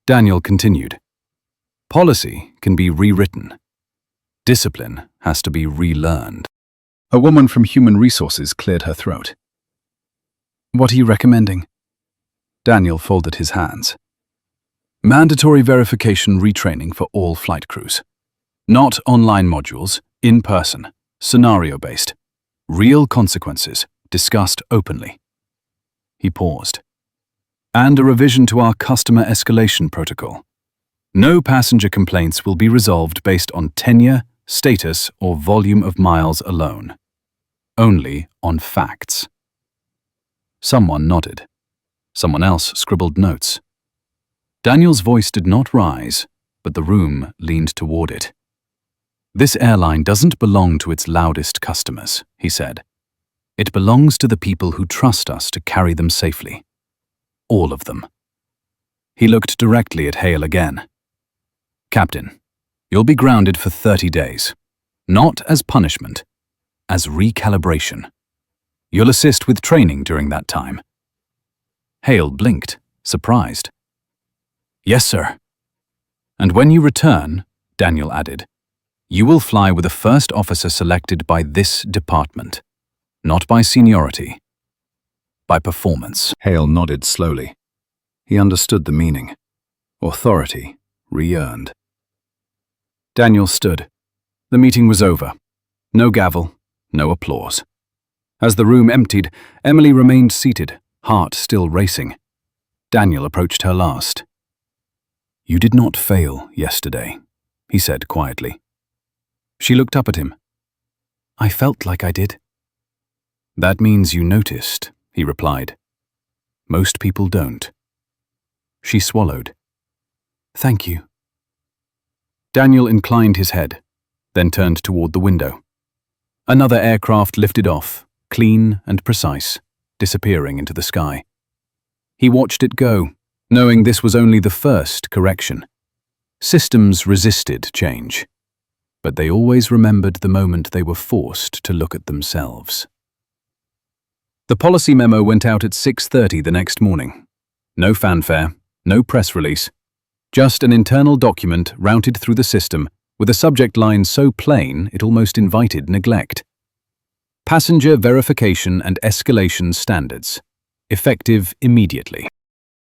Daniel continued. Policy can be rewritten. Discipline has to be relearned. A woman from Human Resources cleared her throat. What are you recommending? Daniel folded his hands. Mandatory verification retraining for all flight crews. Not online modules, in person, scenario-based. Real consequences, discussed openly. He paused. And a revision to our customer escalation protocol. No passenger complaints will be resolved based on tenure, status, or volume of miles alone. Only on facts. Someone nodded. Someone else scribbled notes. Daniel's voice did not rise, but the room leaned toward it. "This airline doesn't belong to its loudest customers," he said. "It belongs to the people who trust us to carry them safely. All of them." He looked directly at Hale again. "Captain, you'll be grounded for 30 days. Not as punishment, as recalibration. You'll assist with training during that time." Hale blinked, surprised. "Yes, sir." "And when you return," Daniel added, "you will fly with a first officer selected by this department, not by seniority, by performance." Hale nodded slowly. He understood the meaning. Authority re-earned. Daniel stood. The meeting was over. No gavel, no applause. As the room emptied, Emily remained seated, heart still racing. Daniel approached her last. "You did not fail yesterday," he said quietly. She looked up at him. "I felt like I did." "That means you noticed," he replied. "Most people don't." She swallowed. "Thank you." Daniel inclined his head, then turned toward the window. Another aircraft lifted off, clean and precise, disappearing into the sky. He watched it go, knowing this was only the first correction. Systems resisted change, but they always remembered the moment they were forced to look at themselves. The policy memo went out at 6:30 the next morning. No fanfare, no press release, just an internal document routed through the system with a subject line so plain it almost invited neglect. Passenger verification and escalation standards, effective immediately.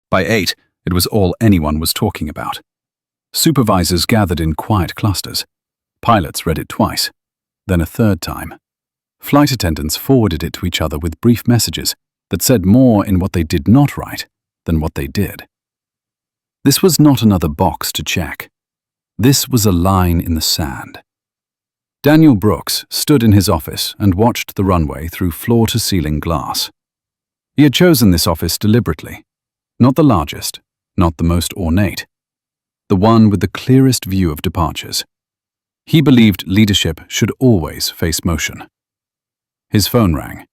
By 8, it was all anyone was talking about. Supervisors gathered in quiet clusters. Pilots read it twice, then a third time. Flight attendants forwarded it to each other with brief messages that said more in what they did not write than what they did. This was not another box to check. This was a line in the sand. Daniel Brooks stood in his office and watched the runway through floor-to-ceiling glass. He had chosen this office deliberately. Not the largest, not the most ornate. The one with the clearest view of departures. He believed leadership should always face motion. His phone rang.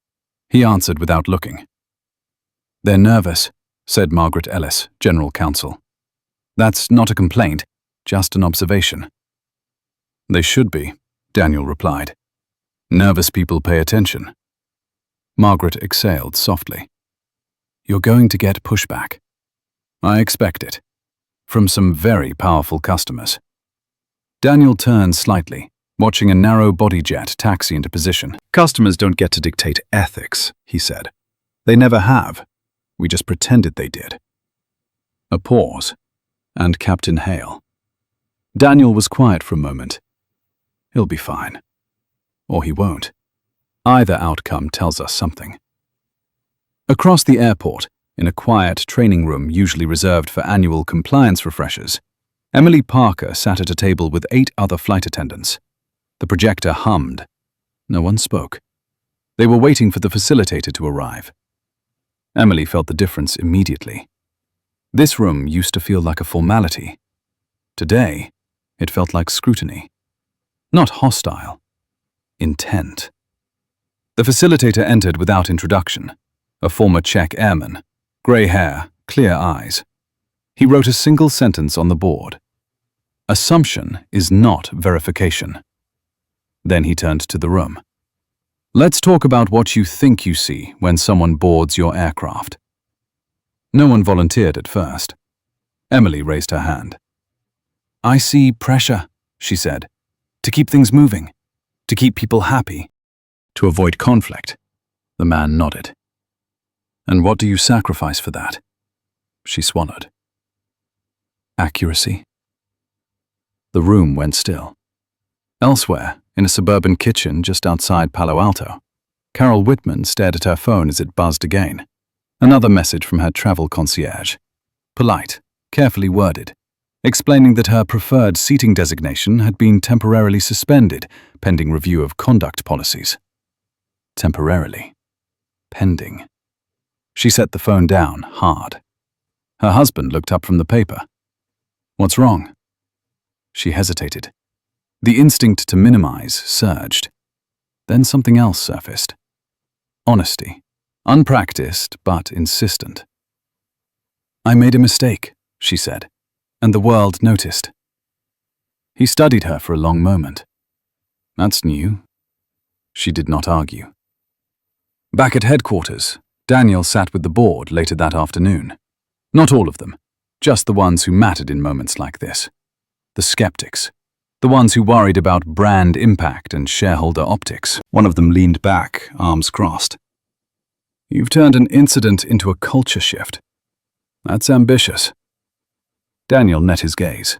He answered without looking. "They're nervous," said Margaret Ellis, General Counsel. "That's not a complaint, just an observation." "They should be," Daniel replied. "Nervous people pay attention." Margaret exhaled softly. "You're going to get pushback." "I expect it. From some very powerful customers." Daniel turned slightly, watching a narrow body jet taxi into position. "Customers don't get to dictate ethics," he said. "They never have. We just pretended they did." A pause, and Captain Hale. Daniel was quiet for a moment. He'll be fine. Or he won't. Either outcome tells us something. Across the airport, in a quiet training room usually reserved for annual compliance refreshers, Emily Parker sat at a table with 8 other flight attendants. The projector hummed. No one spoke. They were waiting for the facilitator to arrive. Emily felt the difference immediately. This room used to feel like a formality. Today, it felt like scrutiny. Not hostile. Intent. The facilitator entered without introduction. A former Czech airman. Grey hair, clear eyes. He wrote a single sentence on the board. "Assumption is not verification." Then he turned to the room. "Let's talk about what you think you see when someone boards your aircraft." No one volunteered at first. Emily raised her hand. "I see pressure," she said, "to keep things moving, to keep people happy, to avoid conflict." The man nodded. "And what do you sacrifice for that?" She swallowed. "Accuracy." The room went still. Elsewhere, in a suburban kitchen just outside Palo Alto, Carol Whitman stared at her phone as it buzzed again. Another message from her travel concierge. Polite, carefully worded, explaining that her preferred seating designation had been temporarily suspended pending review of conduct policies. Temporarily. Pending. She set the phone down hard. Her husband looked up from the paper. What's wrong? She hesitated. The instinct to minimize surged. Then something else surfaced. Honesty. Unpracticed, but insistent. I made a mistake, she said, and the world noticed. He studied her for a long moment. That's new. She did not argue. Back at headquarters, Daniel sat with the board later that afternoon. Not all of them, just the ones who mattered in moments like this. The skeptics. The ones who worried about brand impact and shareholder optics. One of them leaned back, arms crossed. You've turned an incident into a culture shift. That's ambitious. Daniel met his gaze.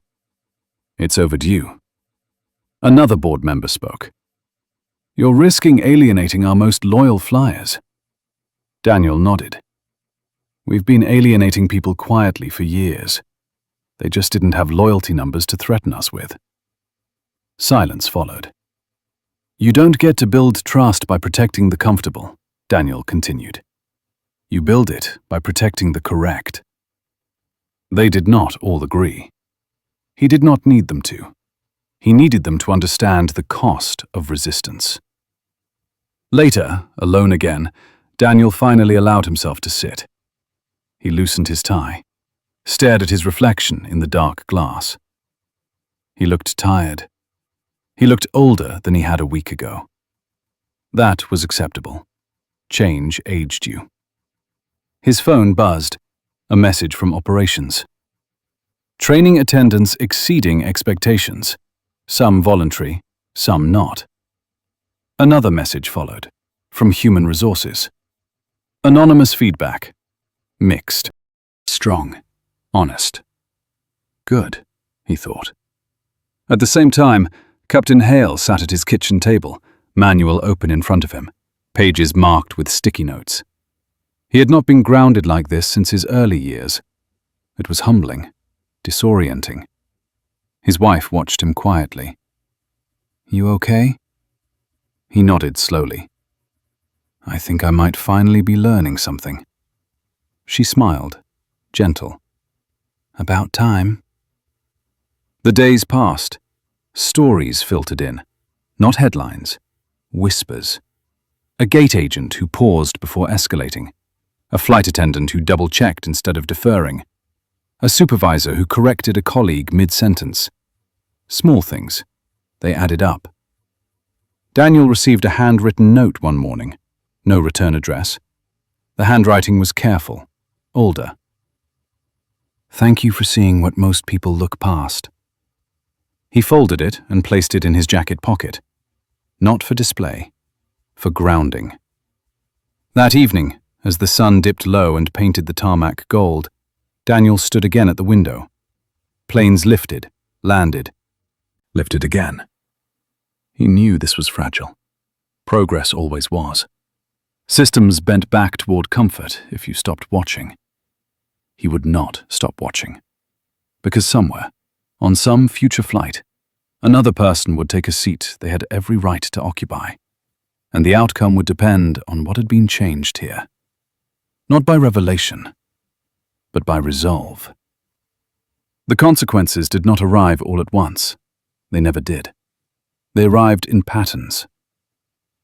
It's overdue. Another board member spoke. You're risking alienating our most loyal flyers. Daniel nodded. We've been alienating people quietly for years. They just didn't have loyalty numbers to threaten us with. Silence followed. You don't get to build trust by protecting the comfortable, Daniel continued. You build it by protecting the correct. They did not all agree. He did not need them to. He needed them to understand the cost of resistance. Later, alone again, Daniel finally allowed himself to sit. He loosened his tie, stared at his reflection in the dark glass. He looked tired. He looked older than he had a week ago. That was acceptable. Change aged you. His phone buzzed, a message from operations. Training attendance exceeding expectations, some voluntary, some not. Another message followed, from human resources. Anonymous feedback. Mixed. Strong. Honest. Good, he thought. At the same time, Captain Hale sat at his kitchen table, manual open in front of him, pages marked with sticky notes. He had not been grounded like this since his early years. It was humbling, disorienting. His wife watched him quietly. You okay? He nodded slowly. I think I might finally be learning something. She smiled, gentle. About time. The days passed. Stories filtered in. Not headlines. Whispers. A gate agent who paused before escalating. A flight attendant who double-checked instead of deferring. A supervisor who corrected a colleague mid-sentence. Small things. They added up. Daniel received a handwritten note one morning. No return address. The handwriting was careful, older. Thank you for seeing what most people look past. He folded it and placed it in his jacket pocket. Not for display, for grounding. That evening, as the sun dipped low and painted the tarmac gold, Daniel stood again at the window. Planes lifted, landed, lifted again. He knew this was fragile. Progress always was. Systems bent back toward comfort if you stopped watching. He would not stop watching. Because somewhere, on some future flight, another person would take a seat they had every right to occupy, and the outcome would depend on what had been changed here. Not by revelation, but by resolve. The consequences did not arrive all at once. They never did. They arrived in patterns.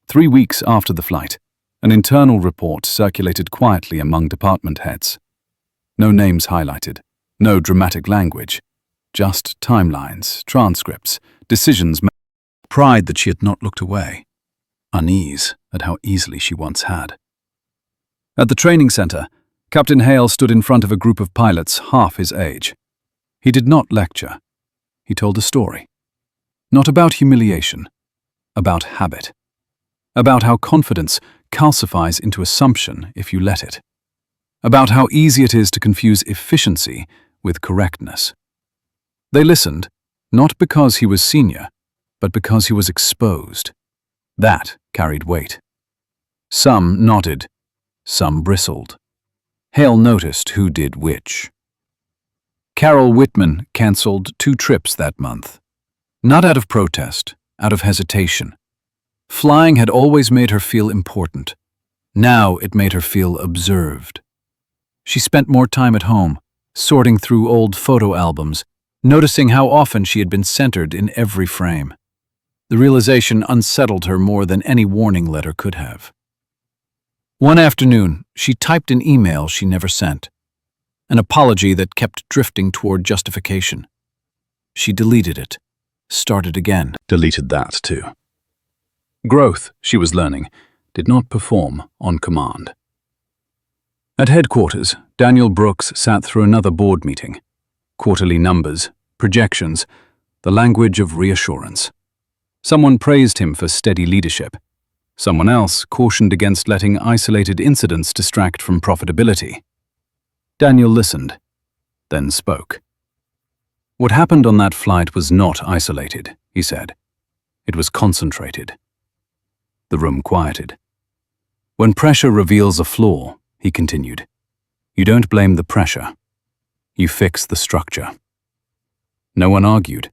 3 weeks after the flight, an internal report circulated quietly among department heads. No names highlighted, no dramatic language, just timelines, transcripts, decisions made. Pride that she had not looked away. Unease at how easily she once had. At the training center, Captain Hale stood in front of a group of pilots half his age. He did not lecture. He told a story. Not about humiliation, about habit. About how confidence calcifies into assumption if you let it. About how easy it is to confuse efficiency with correctness. They listened, not because he was senior, but because he was exposed. That carried weight. Some nodded, some bristled. Hale noticed who did which. Carol Whitman cancelled 2 trips that month. Not out of protest, out of hesitation. Flying had always made her feel important. Now it made her feel observed. She spent more time at home, sorting through old photo albums, noticing how often she had been centered in every frame. The realization unsettled her more than any warning letter could have. One afternoon, she typed an email she never sent, an apology that kept drifting toward justification. She deleted it, started again, deleted that too. Growth, she was learning, did not perform on command. At headquarters, Daniel Brooks sat through another board meeting. Quarterly numbers, projections, the language of reassurance. Someone praised him for steady leadership. Someone else cautioned against letting isolated incidents distract from profitability. Daniel listened, then spoke. What happened on that flight was not isolated, he said. It was concentrated. The room quieted. When pressure reveals a flaw, he continued, you don't blame the pressure. You fix the structure. No one argued.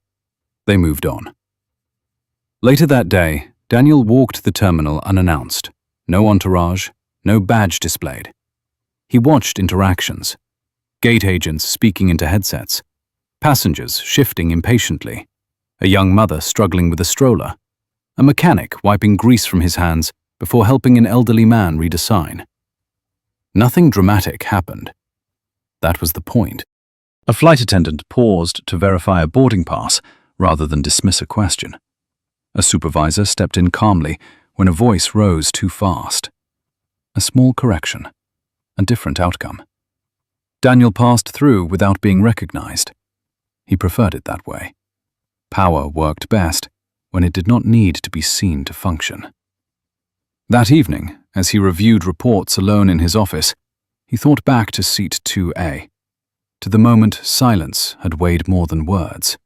They moved on. Later that day, Daniel walked the terminal unannounced. No entourage, no badge displayed. He watched interactions. Gate agents speaking into headsets. Passengers shifting impatiently. A young mother struggling with a stroller. A mechanic wiping grease from his hands before helping an elderly man read a sign. Nothing dramatic happened. That was the point. A flight attendant paused to verify a boarding pass rather than dismiss a question. A supervisor stepped in calmly when a voice rose too fast. A small correction. A different outcome. Daniel passed through without being recognized. He preferred it that way. Power worked best when it did not need to be seen to function. That evening, as he reviewed reports alone in his office, he thought back to seat 2A, to the moment silence had weighed more than words,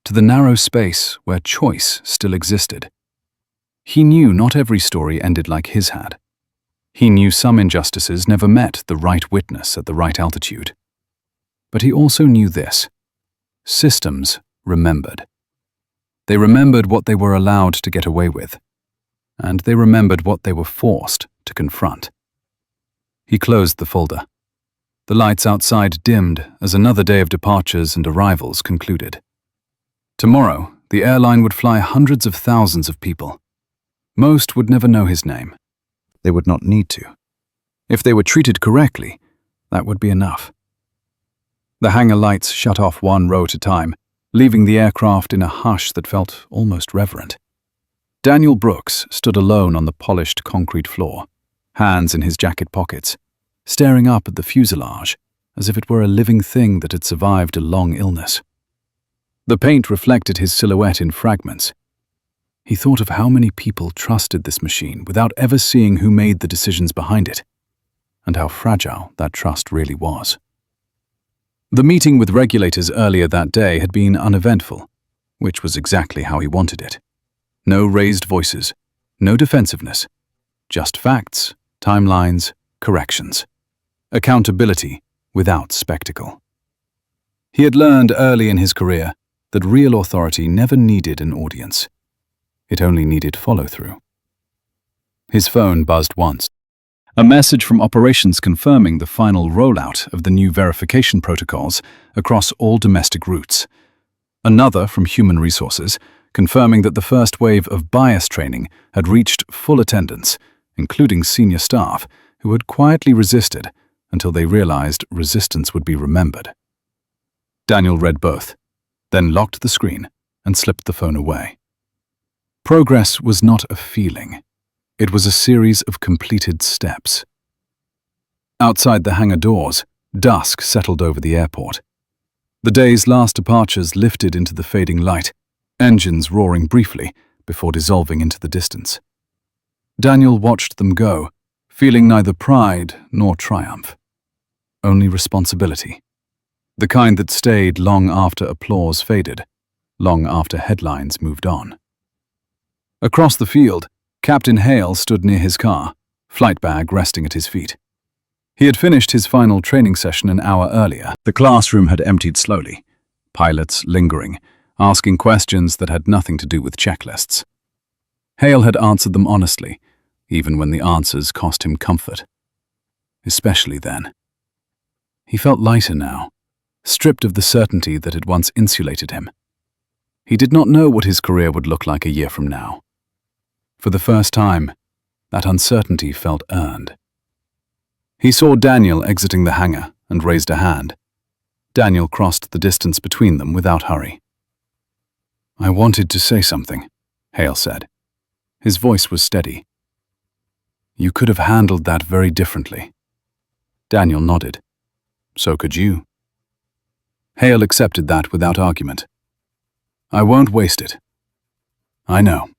to the narrow space where choice still existed. He knew not every story ended like his had. He knew some injustices never met the right witness at the right altitude. But he also knew this. Systems remembered. They remembered what they were allowed to get away with, and they remembered what they were forced to confront. He closed the folder. The lights outside dimmed as another day of departures and arrivals concluded. Tomorrow, the airline would fly hundreds of thousands of people. Most would never know his name. They would not need to. If they were treated correctly, that would be enough. The hangar lights shut off one row at a time, leaving the aircraft in a hush that felt almost reverent. Daniel Brooks stood alone on the polished concrete floor, hands in his jacket pockets, staring up at the fuselage as if it were a living thing that had survived a long illness. The paint reflected his silhouette in fragments. He thought of how many people trusted this machine without ever seeing who made the decisions behind it, and how fragile that trust really was. The meeting with regulators earlier that day had been uneventful, which was exactly how he wanted it. No raised voices, no defensiveness, just facts, timelines, corrections. Accountability without spectacle. He had learned early in his career that real authority never needed an audience. It only needed follow-through. His phone buzzed once. A message from operations confirming the final rollout of the new verification protocols across all domestic routes. Another from human resources, confirming that the first wave of bias training had reached full attendance, including senior staff who had quietly resisted until they realized resistance would be remembered. Daniel read both, then locked the screen and slipped the phone away. Progress was not a feeling. It was a series of completed steps. Outside the hangar doors, dusk settled over the airport. The day's last departures lifted into the fading light, engines roaring briefly before dissolving into the distance. Daniel watched them go, feeling neither pride nor triumph. Only responsibility. The kind that stayed long after applause faded, long after headlines moved on. Across the field, Captain Hale stood near his car, flight bag resting at his feet. He had finished his final training session an hour earlier. The classroom had emptied slowly, pilots lingering, asking questions that had nothing to do with checklists. Hale had answered them honestly, even when the answers cost him comfort. Especially then. He felt lighter now, stripped of the certainty that had once insulated him. He did not know what his career would look like a year from now. For the first time, that uncertainty felt earned. He saw Daniel exiting the hangar and raised a hand. Daniel crossed the distance between them without hurry. "I wanted to say something," Hale said. His voice was steady. "You could have handled that very differently." Daniel nodded. "So could you." Hale accepted that without argument. "I won't waste it." "I know,"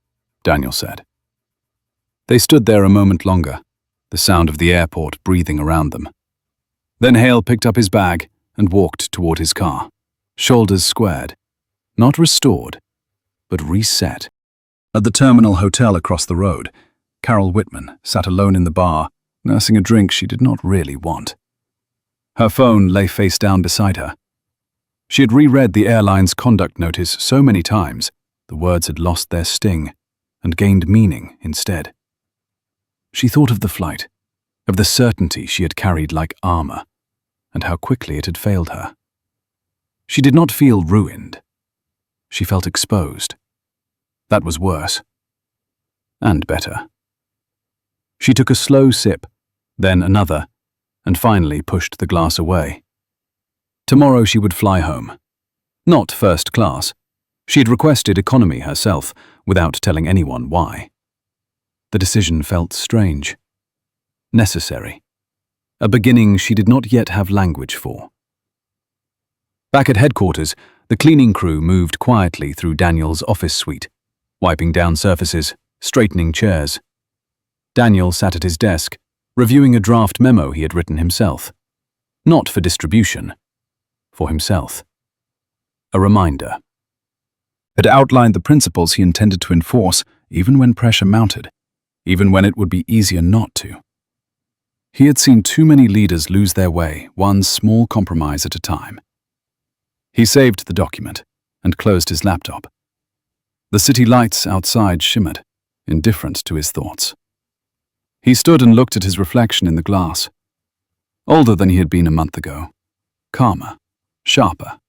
Daniel said. They stood there a moment longer, the sound of the airport breathing around them. Then Hale picked up his bag and walked toward his car, shoulders squared, not restored, but reset. At the Terminal Hotel across the road, Carol Whitman sat alone in the bar, nursing a drink she did not really want. Her phone lay face down beside her. She had reread the airline's conduct notice so many times, the words had lost their sting and gained meaning instead. She thought of the flight, of the certainty she had carried like armor, and how quickly it had failed her. She did not feel ruined. She felt exposed. That was worse. And better. She took a slow sip, then another, and finally pushed the glass away. Tomorrow she would fly home. Not first class. She had requested economy herself, without telling anyone why. The decision felt strange. Necessary. A beginning she did not yet have language for. Back at headquarters, the cleaning crew moved quietly through Daniel's office suite, wiping down surfaces, straightening chairs. Daniel sat at his desk, reviewing a draft memo he had written himself. Not for distribution. For himself. A reminder. It outlined the principles he intended to enforce even when pressure mounted, even when it would be easier not to. He had seen too many leaders lose their way, one small compromise at a time. He saved the document and closed his laptop. The city lights outside shimmered, indifferent to his thoughts. He stood and looked at his reflection in the glass. Older than he had been a month ago. Calmer. Sharper.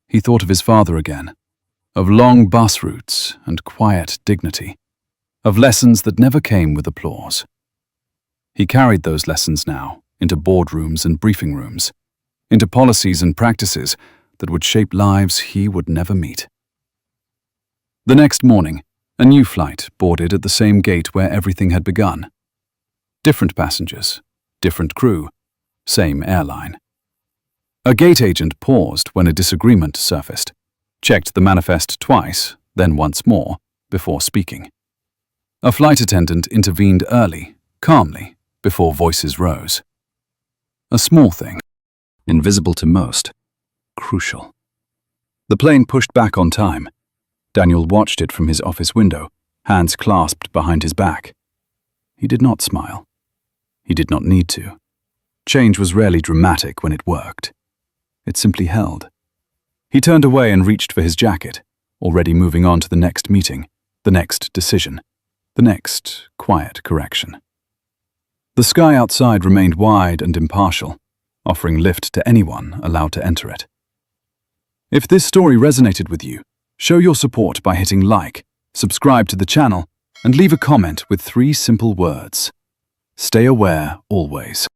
He thought of his father again, of long bus routes and quiet dignity, of lessons that never came with applause. He carried those lessons now into boardrooms and briefing rooms, into policies and practices that would shape lives he would never meet. The next morning, a new flight boarded at the same gate where everything had begun. Different passengers, different crew, same airline. A gate agent paused when a disagreement surfaced, checked the manifest twice, then once more, before speaking. A flight attendant intervened early, calmly, before voices rose. A small thing, invisible to most, crucial. The plane pushed back on time. Daniel watched it from his office window, hands clasped behind his back. He did not smile. He did not need to. Change was rarely dramatic when it worked. It simply held. He turned away and reached for his jacket, already moving on to the next meeting, the next decision, the next quiet correction. The sky outside remained wide and impartial, offering lift to anyone allowed to enter it. If this story resonated with you, show your support by hitting like, subscribe to the channel, and leave a comment with 3 simple words. Stay aware always.